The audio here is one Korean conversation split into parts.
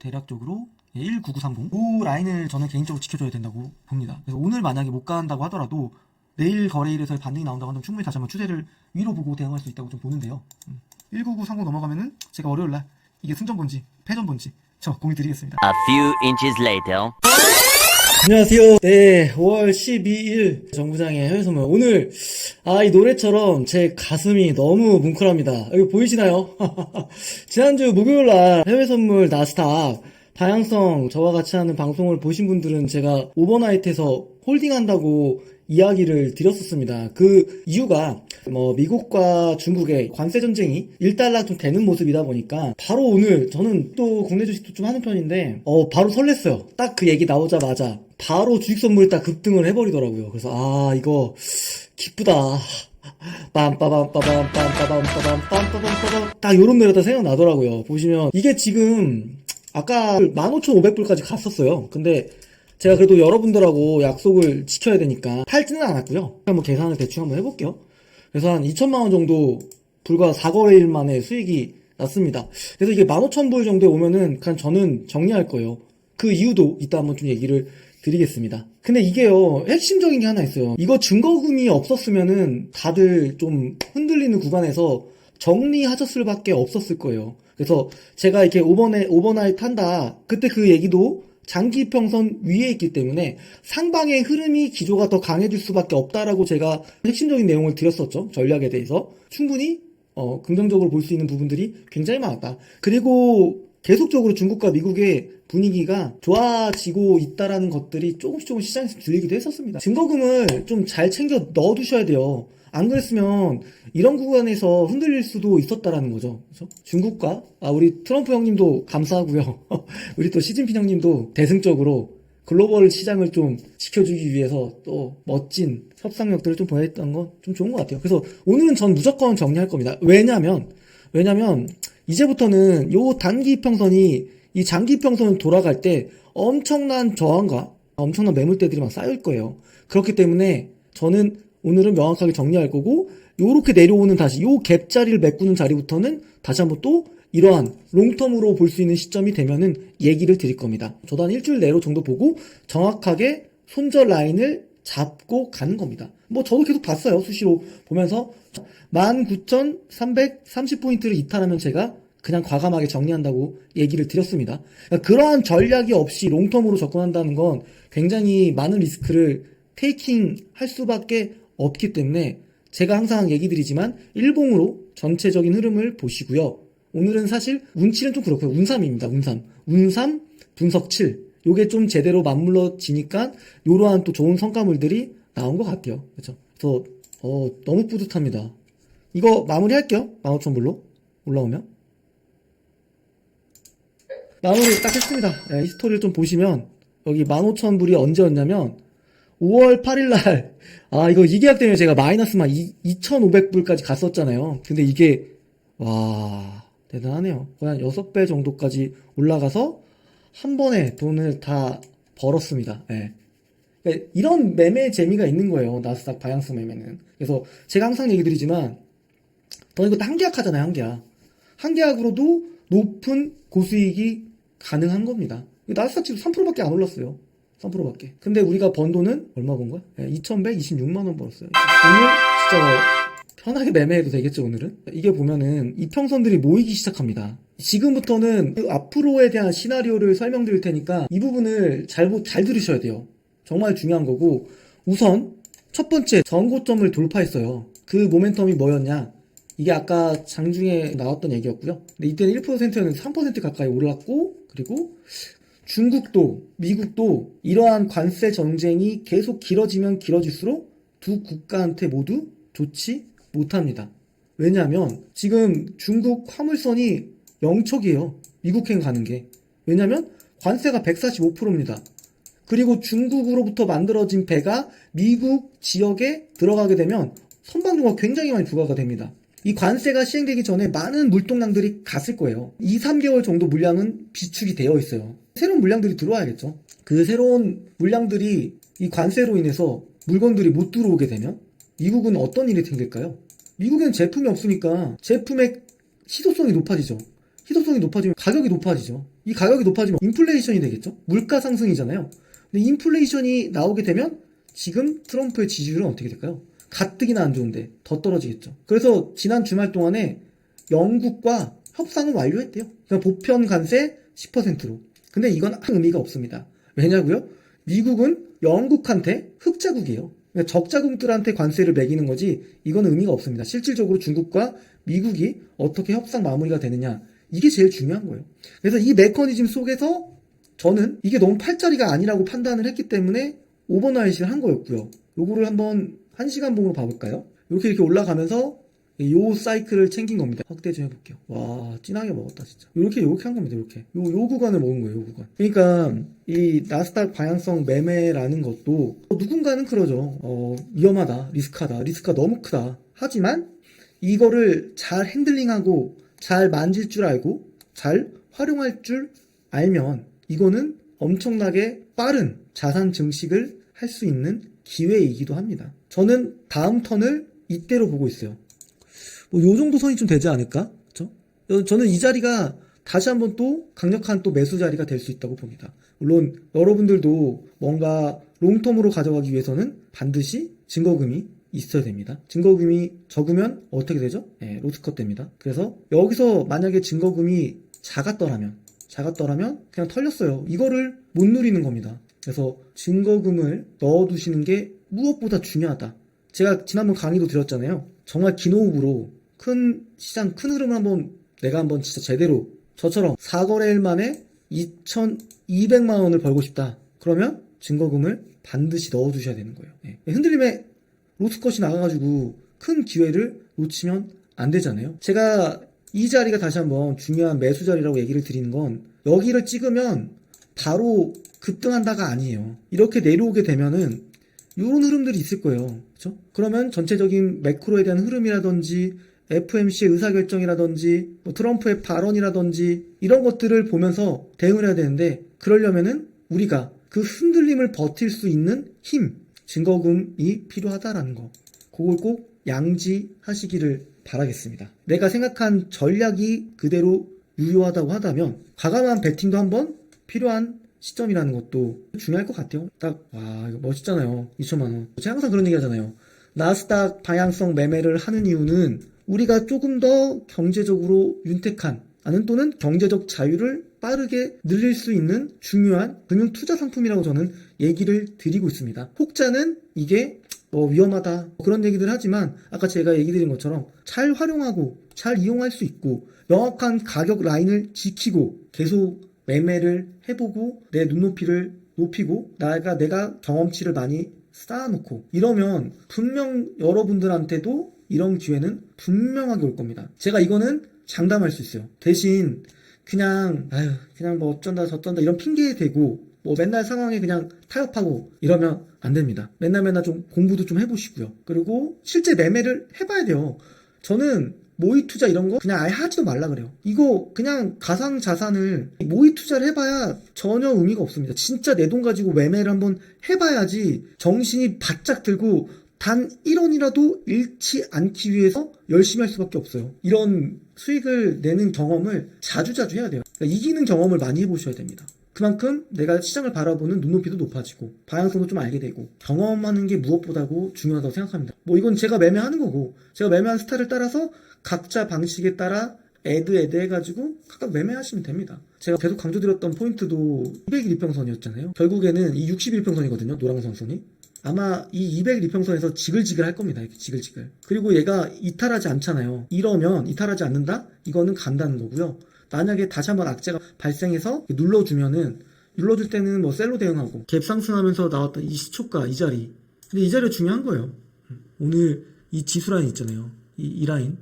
대략적으로 19930 이 라인을 저는 개인적으로 지켜줘야 된다고 봅니다. 그래서 오늘 만약에 못 간다고 하더라도 내일 거래일에서의 반등이 나온다고 하면 충분히 다시 한번 추세를 위로 보고 대응할 수 있다고 좀 보는데요. 19930 넘어가면은 제가 월요일날 이게 승전 본지 패전 본지 저 공유 드리겠습니다. A few inches later. 안녕하세요. 네, 5월 12일 정부장의 해외선물. 오늘, 이 노래처럼 제 가슴이 너무 뭉클합니다. 여기 보이시나요? 지난주 목요일날 해외선물 나스닥 다양성 저와 같이 하는 방송을 보신 분들은 제가 오버나이트에서 홀딩한다고 이야기를 드렸었습니다. 그 이유가 미국과 중국의 관세 전쟁이 일단락 좀 되는 모습이다 보니까 바로 오늘 저는 또 국내 주식도 좀 하는 편인데 바로 설렜어요. 딱 그 얘기 나오자마자 바로 주식 선물이 딱 급등을 해버리더라고요. 그래서 이거 기쁘다. 빰빠밤빠밤빰빠밤빠밤빰빠밤빠밤 딱 요런 노래가 생각나더라고요. 보시면 이게 지금 아까 15,500불까지 갔었어요. 근데 제가 그래도 여러분들하고 약속을 지켜야 되니까 팔지는 않았고요. 한번 계산을 대충 한번 해볼게요. 그래서 한 2천만원 정도 불과 4거래일 만에 수익이 났습니다. 그래서 이게 15,000불 정도에 오면은 그냥 저는 정리할 거예요. 그 이유도 이따 한번 좀 얘기를 드리겠습니다. 근데 이게요, 핵심적인 게 하나 있어요. 이거 증거금이 없었으면은 다들 좀 흔들리는 구간에서 정리하셨을 밖에 없었을 거예요. 그래서 제가 이렇게 오버나이트 한다. 그때 그 얘기도 장기 평선 위에 있기 때문에 상방의 흐름이 기조가 더 강해질 수밖에 없다라고 제가 핵심적인 내용을 드렸었죠. 전략에 대해서. 충분히 긍정적으로 볼 수 있는 부분들이 굉장히 많았다. 그리고 계속적으로 중국과 미국의 분위기가 좋아지고 있다라는 것들이 조금씩 시장에서 들리기도 했었습니다. 증거금을 좀 잘 챙겨 넣어두셔야 돼요. 안 그랬으면 이런 구간에서 흔들릴 수도 있었다라는 거죠. 그렇죠? 중국과 우리 트럼프 형님도 감사하고요. 우리 또 시진핑 형님도 대승적으로 글로벌 시장을 좀 지켜주기 위해서 또 멋진 협상력들을 좀 보냈던 건 좀 좋은 것 같아요. 그래서 오늘은 전 무조건 정리할 겁니다. 왜냐면 이제부터는 요 단기 평선이 이 장기 평선을 돌아갈 때 엄청난 저항과 엄청난 매물대들이 막 쌓일 거예요. 그렇기 때문에 저는 오늘은 명확하게 정리할 거고, 요렇게 내려오는 다시 요 갭자리를 메꾸는 자리부터는 다시 한번 또 이러한 롱텀으로 볼 수 있는 시점이 되면은 얘기를 드릴 겁니다. 저도 한 일주일 내로 정도 보고 정확하게 손절 라인을 잡고 가는 겁니다. 저도 계속 봤어요. 수시로 보면서 19,330포인트를 이탈하면 제가 그냥 과감하게 정리한다고 얘기를 드렸습니다. 그러니까 그러한 전략이 없이 롱텀으로 접근한다는 건 굉장히 많은 리스크를 테이킹 할 수밖에 없기 때문에 제가 항상 얘기 드리지만 일봉으로 전체적인 흐름을 보시고요. 오늘은 사실 운치는 좀 그렇고요. 운삼입니다. 운삼 분석 7. 요게 좀 제대로 맞물러지니까 요러한 또 좋은 성과물들이 나온 것 같아요. 그렇죠? 그래서 너무 뿌듯합니다. 이거 마무리할게요. 15,000불로 올라오면 마무리 딱 했습니다. 네, 히스토리를 좀 보시면 여기 15,000불이 언제였냐면 5월 8일날 이거 이 계약 때문에 제가 마이너스만 2,500불까지 갔었잖아요. 근데 이게 와 대단하네요. 거의 한 6배 정도까지 올라가서 한 번에 돈을 다 벌었습니다. 네. 그러니까 이런 매매 재미가 있는 거예요. 나스닥 다양성 매매는. 그래서 제가 항상 얘기 드리지만 저는 이것도 한 계약 하잖아요. 한 계약으로도 높은 고수익이 가능한 겁니다. 나스닥 지금 3%밖에 안 올랐어요. 3%밖에. 근데 우리가 번 돈은 얼마 번 거야? 2,126만원 벌었어요. 오늘 진짜 편하게 매매해도 되겠죠, 오늘은? 이게 보면은 이평선들이 모이기 시작합니다. 지금부터는 앞으로에 대한 시나리오를 설명드릴 테니까 이 부분을 잘 들으셔야 돼요. 정말 중요한 거고, 우선 첫 번째 전고점을 돌파했어요. 그 모멘텀이 뭐였냐? 이게 아까 장중에 나왔던 얘기였고요. 근데 이때는 1%였는데 3% 가까이 올랐고, 그리고 중국도 미국도 이러한 관세 전쟁이 계속 길어지면 길어질수록 두 국가한테 모두 좋지 못합니다. 왜냐하면 지금 중국 화물선이 영척이에요. 미국행 가는 게. 왜냐하면 관세가 145%입니다. 그리고 중국으로부터 만들어진 배가 미국 지역에 들어가게 되면 선박료가 굉장히 많이 부과가 됩니다. 이 관세가 시행되기 전에 많은 물동량들이 갔을 거예요. 2, 3개월 정도 물량은 비축이 되어 있어요. 새로운 물량들이 들어와야겠죠. 그 새로운 물량들이 이 관세로 인해서 물건들이 못 들어오게 되면 미국은 어떤 일이 생길까요? 미국엔 제품이 없으니까 제품의 희소성이 높아지죠. 희소성이 높아지면 가격이 높아지죠. 이 가격이 높아지면 인플레이션이 되겠죠. 물가 상승이잖아요. 근데 인플레이션이 나오게 되면 지금 트럼프의 지지율은 어떻게 될까요? 가뜩이나 안 좋은데 더 떨어지겠죠. 그래서 지난 주말 동안에 영국과 협상을 완료했대요. 그러니까 보편 관세 10%로. 근데 이건 아무 의미가 없습니다. 왜냐고요? 미국은 영국한테 흑자국이에요. 그러니까 적자국들한테 관세를 매기는 거지 이건 의미가 없습니다. 실질적으로 중국과 미국이 어떻게 협상 마무리가 되느냐 이게 제일 중요한 거예요. 그래서 이 메커니즘 속에서 저는 이게 너무 팔자리가 아니라고 판단을 했기 때문에 오버나잇을 한 거였고요. 요거를 한번 1시간 봉으로 봐볼까요? 이렇게 올라가면서 요 사이클을 챙긴 겁니다. 확대 좀 해볼게요. 와, 진하게 먹었다, 진짜. 이렇게 한 겁니다, 이렇게. 요 구간을 먹은 거예요, 요 구간. 그러니까, 이 나스닥 방향성 매매라는 것도 누군가는 그러죠. 위험하다, 리스크가 너무 크다. 하지만, 이거를 잘 핸들링하고, 잘 만질 줄 알고, 잘 활용할 줄 알면, 이거는 엄청나게 빠른 자산 증식을 할 수 있는 기회이기도 합니다. 저는 다음 턴을 이때로 보고 있어요. 뭐, 요 정도 선이 좀 되지 않을까? 그쵸? 저는 이 자리가 다시 한번 또 강력한 또 매수 자리가 될 수 있다고 봅니다. 물론, 여러분들도 뭔가 롱텀으로 가져가기 위해서는 반드시 증거금이 있어야 됩니다. 증거금이 적으면 어떻게 되죠? 네, 로스컷 됩니다. 그래서 여기서 만약에 증거금이 작았더라면 그냥 털렸어요. 이거를 못 누리는 겁니다. 그래서 증거금을 넣어두시는 게 무엇보다 중요하다. 제가 지난번 강의도 드렸잖아요. 정말 긴 호흡으로 큰 시장, 큰 흐름을 내가 한번 진짜 제대로 저처럼 4거래일 만에 2,200만 원을 벌고 싶다. 그러면 증거금을 반드시 넣어두셔야 되는 거예요. 네. 흔들림에 로스컷이 나가가지고 큰 기회를 놓치면 안 되잖아요. 제가 이 자리가 다시 한번 중요한 매수 자리라고 얘기를 드리는 건 여기를 찍으면 바로 급등한다가 아니에요. 이렇게 내려오게 되면은 이런 흐름들이 있을 거예요. 그렇죠? 그러면 전체적인 매크로에 대한 흐름이라든지 FMC의 의사결정이라든지 뭐 트럼프의 발언이라든지 이런 것들을 보면서 대응을 해야 되는데 그러려면은 우리가 그 흔들림을 버틸 수 있는 힘, 증거금이 필요하다라는 거. 그걸 꼭 양지하시기를 바라겠습니다. 내가 생각한 전략이 그대로 유효하다고 하다면 과감한 베팅도 한번 필요한 시점이라는 것도 중요할 것 같아요. 이거 멋있잖아요. 2천만 원. 제가 항상 그런 얘기 하잖아요. 나스닥 방향성 매매를 하는 이유는 우리가 조금 더 경제적으로 윤택한 또는 경제적 자유를 빠르게 늘릴 수 있는 중요한 금융 투자 상품이라고 저는 얘기를 드리고 있습니다. 혹자는 이게 위험하다 그런 얘기들 하지만 아까 제가 얘기 드린 것처럼 잘 활용하고 잘 이용할 수 있고 명확한 가격 라인을 지키고 계속 매매를 해보고 내 눈높이를 높이고 내가 경험치를 많이 쌓아놓고 이러면 분명 여러분들한테도 이런 기회는 분명하게 올 겁니다. 제가 이거는 장담할 수 있어요. 대신 그냥 뭐 어쩐다 저쩐다 이런 핑계에 대고 뭐 맨날 상황에 그냥 타협하고 이러면 안 됩니다. 맨날 좀 공부도 좀 해보시고요. 그리고 실제 매매를 해봐야 돼요. 저는 모의 투자 이런 거 그냥 아예 하지도 말라 그래요. 이거 그냥 가상 자산을 모의 투자를 해봐야 전혀 의미가 없습니다. 진짜 내 돈 가지고 매매를 한번 해봐야지 정신이 바짝 들고 단 1원이라도 잃지 않기 위해서 열심히 할 수밖에 없어요. 이런 수익을 내는 경험을 자주자주 해야 돼요. 그러니까 이기는 경험을 많이 해보셔야 됩니다. 그만큼 내가 시장을 바라보는 눈높이도 높아지고 방향성도 좀 알게 되고 경험하는 게 무엇보다도 중요하다고 생각합니다. 뭐 이건 제가 매매하는 거고 제가 매매한 스타일을 따라서 각자 방식에 따라 애드 해가지고 각각 매매하시면 됩니다. 제가 계속 강조드렸던 포인트도 201평선이었잖아요. 결국에는 이 61평선이거든요. 노란선선이. 아마 이 201평선에서 지글지글 할 겁니다. 이렇게 지글지글. 그리고 얘가 이탈하지 않잖아요. 이러면 이탈하지 않는다? 이거는 간다는 거고요. 만약에 다시 한번 악재가 발생해서 눌러줄 때는 뭐 셀로 대응하고 갭 상승하면서 나왔던 이 시초가 이 자리. 근데 이 자리가 중요한 거예요. 오늘 이 지수 라인 있잖아요. 이 라인.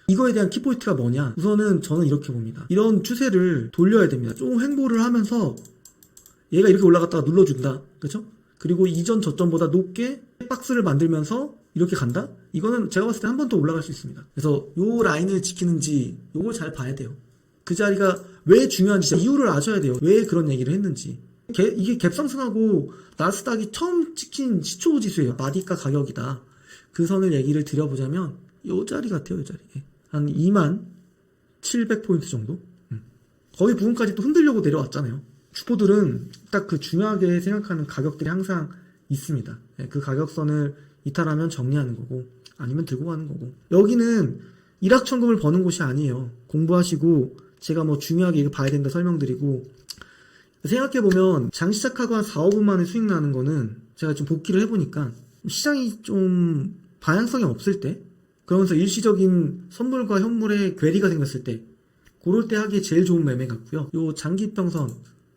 이거에 대한 키포인트가 뭐냐? 우선은 저는 이렇게 봅니다. 이런 추세를 돌려야 됩니다. 조금 횡보를 하면서 얘가 이렇게 올라갔다가 눌러준다. 그렇죠? 그리고 이전 저점보다 높게 박스를 만들면서 이렇게 간다? 이거는 제가 봤을 때 한 번 더 올라갈 수 있습니다. 그래서 요 라인을 지키는지 요걸 잘 봐야 돼요. 그 자리가 왜 중요한지 이유를 아셔야 돼요. 왜 그런 얘기를 했는지. 이게 갭상승하고 나스닥이 처음 찍힌 시초 지수예요. 마디가 가격이다. 그 선을 얘기를 드려보자면 요 자리 같아요. 요 자리. 한 2700포인트 정도? 거의 부분까지 또 흔들려고 내려왔잖아요. 주포들은 딱 그 중요하게 생각하는 가격들이 항상 있습니다. 그 가격선을 이탈하면 정리하는 거고 아니면 들고 가는 거고. 여기는 일확천금을 버는 곳이 아니에요. 공부하시고 제가 뭐 중요하게 이거 봐야 된다 설명드리고, 생각해보면 장 시작하고 한 4, 5분 만에 수익 나는 거는 제가 좀 복기를 해보니까 시장이 좀 방향성이 없을 때, 그러면서 일시적인 선물과 현물의 괴리가 생겼을 때, 그럴 때 하기에 제일 좋은 매매 같고요. 요 장기평선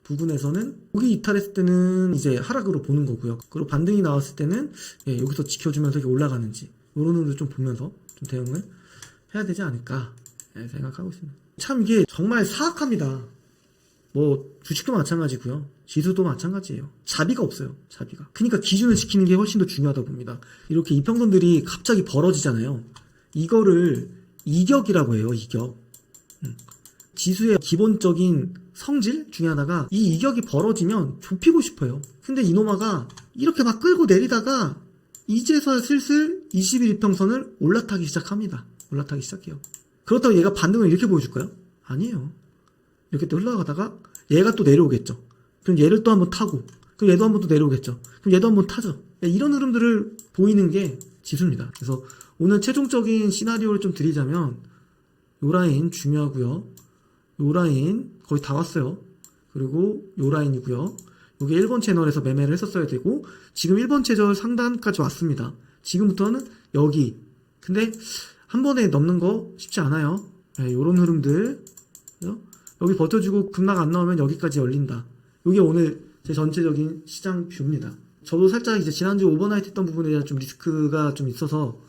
부분에서는 여기 이탈했을 때는 이제 하락으로 보는 거고요. 그리고 반등이 나왔을 때는 여기서 지켜주면서 이게 올라가는지 이런 흐름을 좀 보면서 좀 대응을 해야 되지 않을까 생각하고 있습니다. 참 이게 정말 사악합니다. 뭐 주식도 마찬가지고요. 지수도 마찬가지예요. 자비가 없어요. 자비가. 그러니까 기준을 지키는 게 훨씬 더 중요하다 봅니다. 이렇게 이평선들이 갑자기 벌어지잖아요. 이거를 이격이라고 해요. 이격. 지수의 기본적인 성질 중에 하나가 이 이격이 벌어지면 좁히고 싶어요. 근데 이노마가 이렇게 막 끌고 내리다가 이제서야 슬슬 21 이평선을 올라타기 시작합니다. 올라타기 시작해요. 그렇다고 얘가 반등을 이렇게 보여줄까요? 아니에요. 이렇게 또 흘러가다가 얘가 또 내려오겠죠. 그럼 얘를 또 한번 타고, 그럼 얘도 한번 또 내려오겠죠. 그럼 얘도 한번 타죠. 이런 흐름들을 보이는 게 지수입니다. 그래서 오늘 최종적인 시나리오를 좀 드리자면 요 라인 중요하고요. 요 라인 거의 다 왔어요. 그리고 요 라인이고요. 요게 1번 채널에서 매매를 했었어야 되고 지금 1번 채널 상단까지 왔습니다. 지금부터는 여기. 근데 한 번에 넘는 거 쉽지 않아요. 요런 흐름들. 여기 버텨주고 급락 안 나오면 여기까지 열린다. 요게 오늘 제 전체적인 시장 뷰입니다. 저도 살짝 이제 지난주 오버나이트 했던 부분에 대한 좀 리스크가 좀 있어서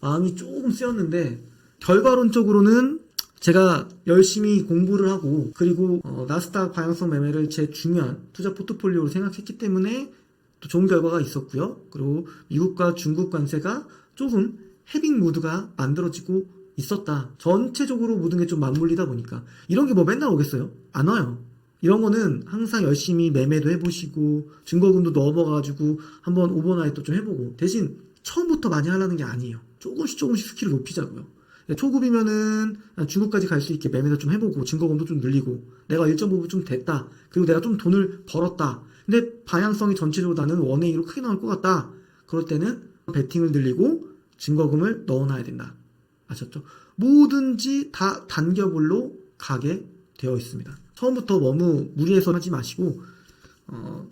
마음이 조금 쓰였는데, 결과론적으로는 제가 열심히 공부를 하고 그리고 나스닥 방향성 매매를 제 중요한 투자 포트폴리오로 생각했기 때문에 또 좋은 결과가 있었고요. 그리고 미국과 중국 관세가 조금 헤빙 무드가 만들어지고 있었다. 전체적으로 모든 게 좀 맞물리다 보니까 이런 게 뭐 맨날 오겠어요? 안 와요. 이런 거는 항상 열심히 매매도 해보시고 증거금도 넣어봐가지고 한번 오버나이트 좀 해보고, 대신 처음부터 많이 하려는 게 아니에요. 조금씩 스킬을 높이자고요. 초급이면은 중국까지 갈 수 있게 매매도 좀 해보고 증거금도 좀 늘리고 내가 1.5부 좀 됐다. 그리고 내가 좀 돈을 벌었다. 근데 방향성이 전체적으로 나는 원웨이로 크게 나올 것 같다. 그럴 때는 베팅을 늘리고 증거금을 넣어놔야 된다. 아셨죠? 뭐든지 다 단계별로 가게 되어 있습니다. 처음부터 너무 무리해서 하지 마시고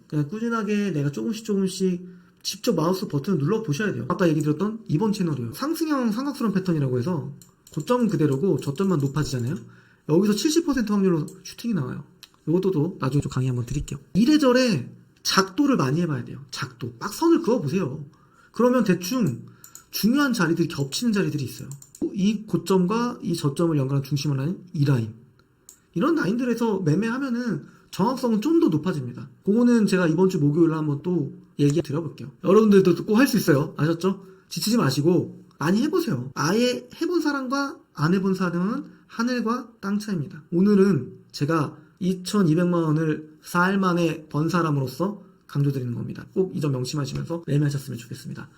그냥 꾸준하게 내가 조금씩 직접 마우스 버튼을 눌러 보셔야 돼요. 아까 얘기 드렸던 이번 채널이에요. 상승형 삼각수렴 패턴이라고 해서 고점은 그대로고 저점만 높아지잖아요. 여기서 70% 확률로 슈팅이 나와요. 이것도 나중에 좀 강의 한번 드릴게요. 이래저래 작도를 많이 해봐야 돼요. 작도. 막 선을 그어보세요. 그러면 대충 중요한 자리들이 겹치는 자리들이 있어요. 이 고점과 이 저점을 연결한 중심을 하는 이 라인. 이런 라인들에서 매매하면은 정확성은 좀 더 높아집니다. 그거는 제가 이번 주 목요일에 한번 또 얘기 드려볼게요. 여러분들도 꼭 할 수 있어요. 아셨죠? 지치지 마시고 많이 해보세요. 아예 해본 사람과 안 해본 사람은 하늘과 땅 차이입니다. 오늘은 제가 2,200만 원을 4일 만에 번 사람으로서 강조드리는 겁니다. 꼭 이 점 명심하시면서 매매하셨으면 좋겠습니다.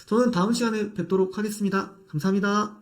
저는 다음 시간에 뵙도록 하겠습니다. 감사합니다.